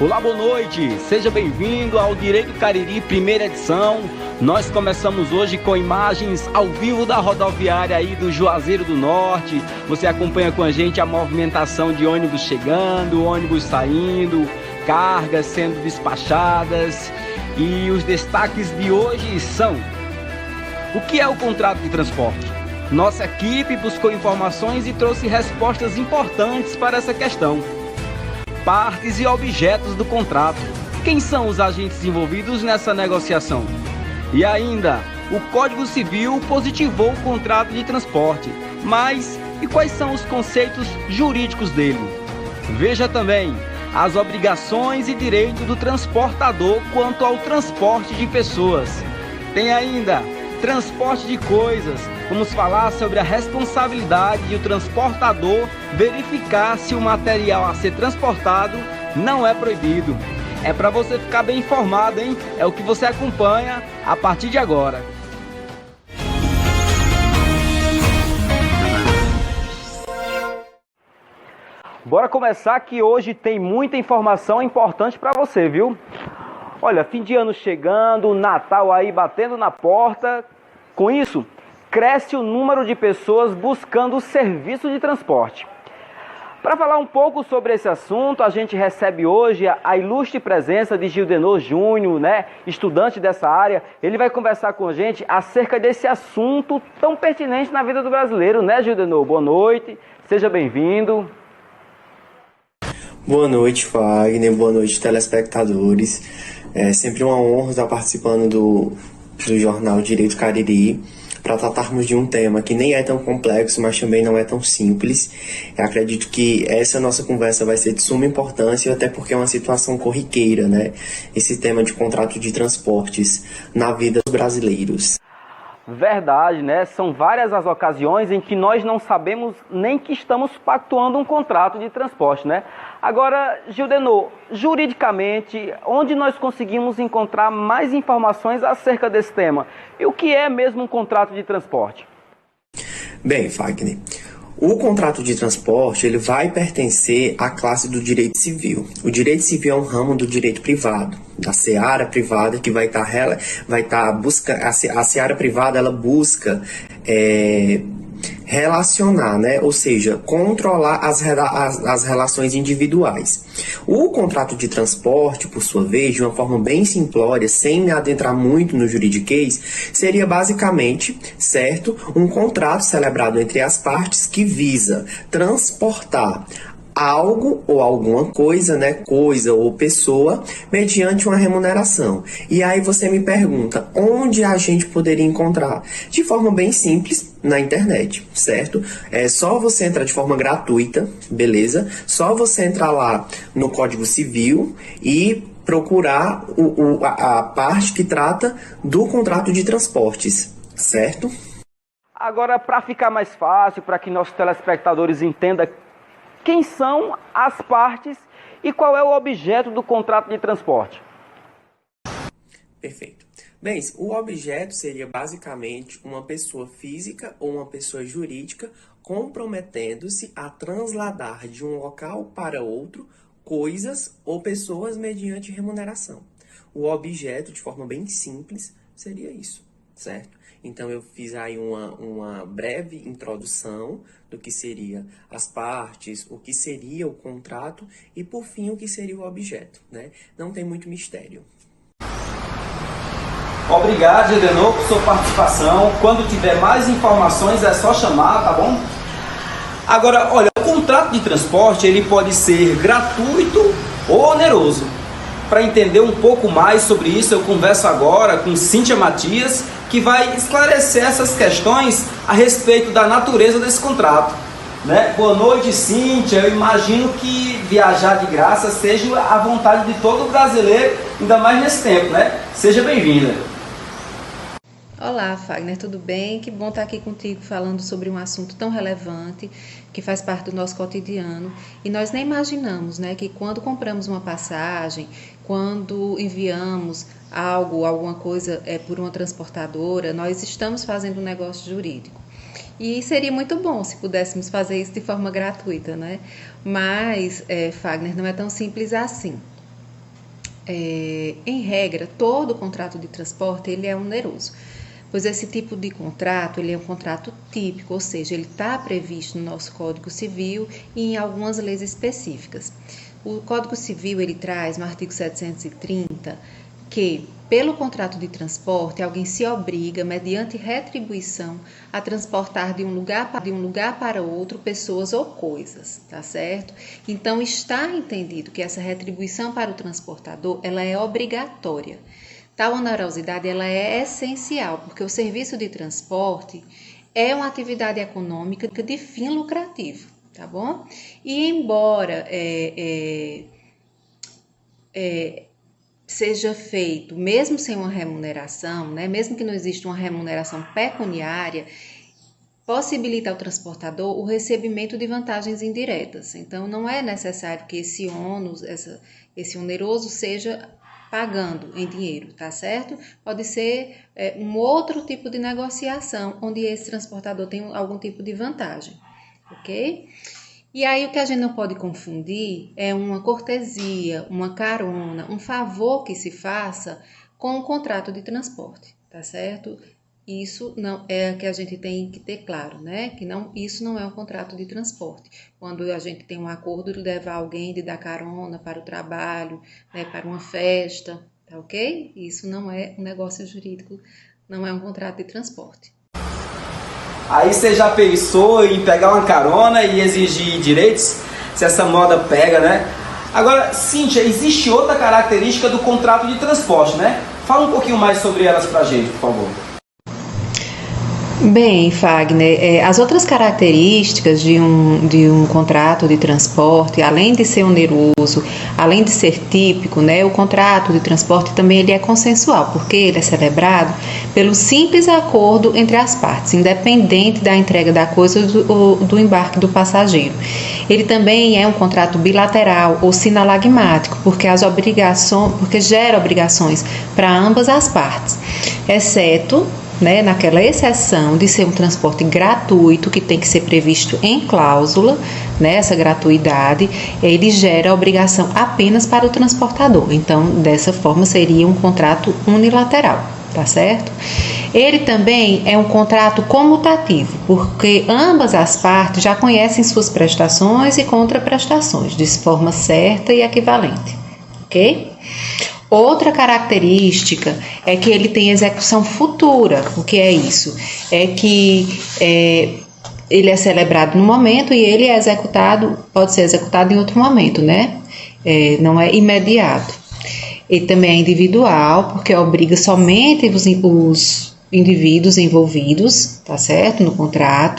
Olá, boa noite, seja bem-vindo ao Direito Cariri, primeira edição. Nós começamos hoje com imagens ao vivo da rodoviária aí do Juazeiro do Norte. Você acompanha com a gente a movimentação de ônibus chegando, ônibus saindo, cargas sendo despachadas. E os destaques de hoje são: o que é o contrato de transporte? Nossa equipe buscou informações e trouxe respostas importantes para essa questão. Partes e objetos do contrato. Quem são os agentes envolvidos nessa negociação? E ainda, o Código Civil positivou o contrato de transporte. Mas, e quais são os conceitos jurídicos dele? Veja também as obrigações e direitos do transportador quanto ao transporte de pessoas. Tem ainda transporte de coisas. Vamos falar sobre a responsabilidade de o transportador verificar se o material a ser transportado não é proibido. É para você ficar bem informado, hein? É o que você acompanha a partir de agora. Bora começar que hoje tem muita informação importante para você, viu? Olha, fim de ano chegando, Natal aí batendo na porta. Com isso, cresce o número de pessoas buscando o serviço de transporte. Para falar um pouco sobre esse assunto, a gente recebe hoje a ilustre presença de Gildenor Júnior, estudante dessa área. Ele vai conversar com a gente acerca desse assunto tão pertinente na vida do brasileiro, né, Gildenor? Boa noite, seja bem-vindo. Boa noite, Fagner. Boa noite, telespectadores. É sempre uma honra estar participando do jornal Direito Cariri para tratarmos de um tema que nem é tão complexo, mas também não é tão simples. Eu acredito que essa nossa conversa vai ser de suma importância, até porque é uma situação corriqueira, né? Esse tema de contrato de transportes na vida dos brasileiros. Verdade, né? São várias as ocasiões em que nós não sabemos nem que estamos pactuando um contrato de transporte, né? Agora, Gildenor, juridicamente, onde nós conseguimos encontrar mais informações acerca desse tema? E o que é mesmo um contrato de transporte? Bem, Fagner, o contrato de transporte ele vai pertencer à classe do direito civil. O direito civil é um ramo do direito privado, da seara privada, que vai estar buscando. A seara privada ela busca relacionar, né? Ou seja, controlar as relações individuais. O contrato de transporte, por sua vez, de uma forma bem simplória, sem me adentrar muito no juridiquês, seria basicamente, certo, um contrato celebrado entre as partes que visa transportar algo ou alguma coisa, né, coisa ou pessoa, mediante uma remuneração. E aí você me pergunta, onde a gente poderia encontrar? De forma bem simples, na internet, certo? É só você entrar de forma gratuita, beleza? Só você entrar lá no Código Civil e procurar a parte que trata do contrato de transportes, certo? Agora, para ficar mais fácil, para que nossos telespectadores entendam quem são as partes e qual é o objeto do contrato de transporte? Perfeito. Bem, o objeto seria basicamente uma pessoa física ou uma pessoa jurídica comprometendo-se a transladar de um local para outro coisas ou pessoas mediante remuneração. O objeto, de forma bem simples, seria isso, certo? Então, eu fiz aí uma breve introdução do que seria as partes, o que seria o contrato e, por fim, o que seria o objeto, né? Não tem muito mistério. Obrigado, Gildenor, por sua participação. Quando tiver mais informações é só chamar, tá bom? Agora, olha, o contrato de transporte ele pode ser gratuito ou oneroso. Para entender um pouco mais sobre isso, eu converso agora com Cíntia Matias, que vai esclarecer essas questões a respeito da natureza desse contrato. Né? Boa noite, Cíntia. Eu imagino que viajar de graça seja a vontade de todo brasileiro, ainda mais nesse tempo, né? Seja bem-vinda. Olá, Fagner, tudo bem? Que bom estar aqui contigo falando sobre um assunto tão relevante que faz parte do nosso cotidiano. E nós nem imaginamos, né, que quando compramos uma passagem, quando enviamos algo, alguma coisa por uma transportadora, nós estamos fazendo um negócio jurídico. E seria muito bom se pudéssemos fazer isso de forma gratuita, né? Mas, Fagner, não é tão simples assim. em regra, todo contrato de transporte ele é oneroso, pois esse tipo de contrato ele é um contrato típico, ou seja, ele está previsto no nosso Código Civil e em algumas leis específicas. O Código Civil ele traz no artigo 730 que, pelo contrato de transporte, alguém se obriga, mediante retribuição, a transportar de um lugar para outro pessoas ou coisas, tá certo? Então, está entendido que essa retribuição para o transportador, ela é obrigatória. Tal onerosidade, ela é essencial, porque o serviço de transporte é uma atividade econômica de fim lucrativo, tá bom? E embora seja feito, mesmo sem uma remuneração, né, mesmo que não exista uma remuneração pecuniária, possibilita ao transportador o recebimento de vantagens indiretas. Então, não é necessário que esse ônus, esse oneroso seja pagando em dinheiro, tá certo? Pode ser um outro tipo de negociação, onde esse transportador tem algum tipo de vantagem, ok? E aí o que a gente não pode confundir é uma cortesia, uma carona, um favor que se faça com um contrato de transporte, tá certo? Isso não é que a gente tem que ter claro, né? Que isso não é um contrato de transporte. Quando a gente tem um acordo de levar alguém, de dar carona para o trabalho, né, para uma festa, tá ok? Isso não é um negócio jurídico, não é um contrato de transporte. Aí você já pensou em pegar uma carona e exigir direitos? Se essa moda pega, né? Agora, Cíntia, existe outra característica do contrato de transporte, né? Fala um pouquinho mais sobre elas pra gente, por favor. Bem, Fagner, as outras características de um contrato de transporte, além de ser oneroso, além de ser típico, né, o contrato de transporte também ele é consensual, porque ele é celebrado pelo simples acordo entre as partes, independente da entrega da coisa ou do embarque do passageiro. Ele também é um contrato bilateral ou sinalagmático, porque gera obrigações para ambas as partes, exceto, né, naquela exceção de ser um transporte gratuito, que tem que ser previsto em cláusula, né, essa gratuidade, ele gera obrigação apenas para o transportador. Então, dessa forma, seria um contrato unilateral, tá certo? Ele também é um contrato comutativo, porque ambas as partes já conhecem suas prestações e contraprestações de forma certa e equivalente, ok? Outra característica é que ele tem execução futura. O que é isso? É que ele é celebrado no momento e ele pode ser executado em outro momento, né? Não é imediato. Ele também é individual, porque obriga somente os indivíduos envolvidos, tá certo? No contrato.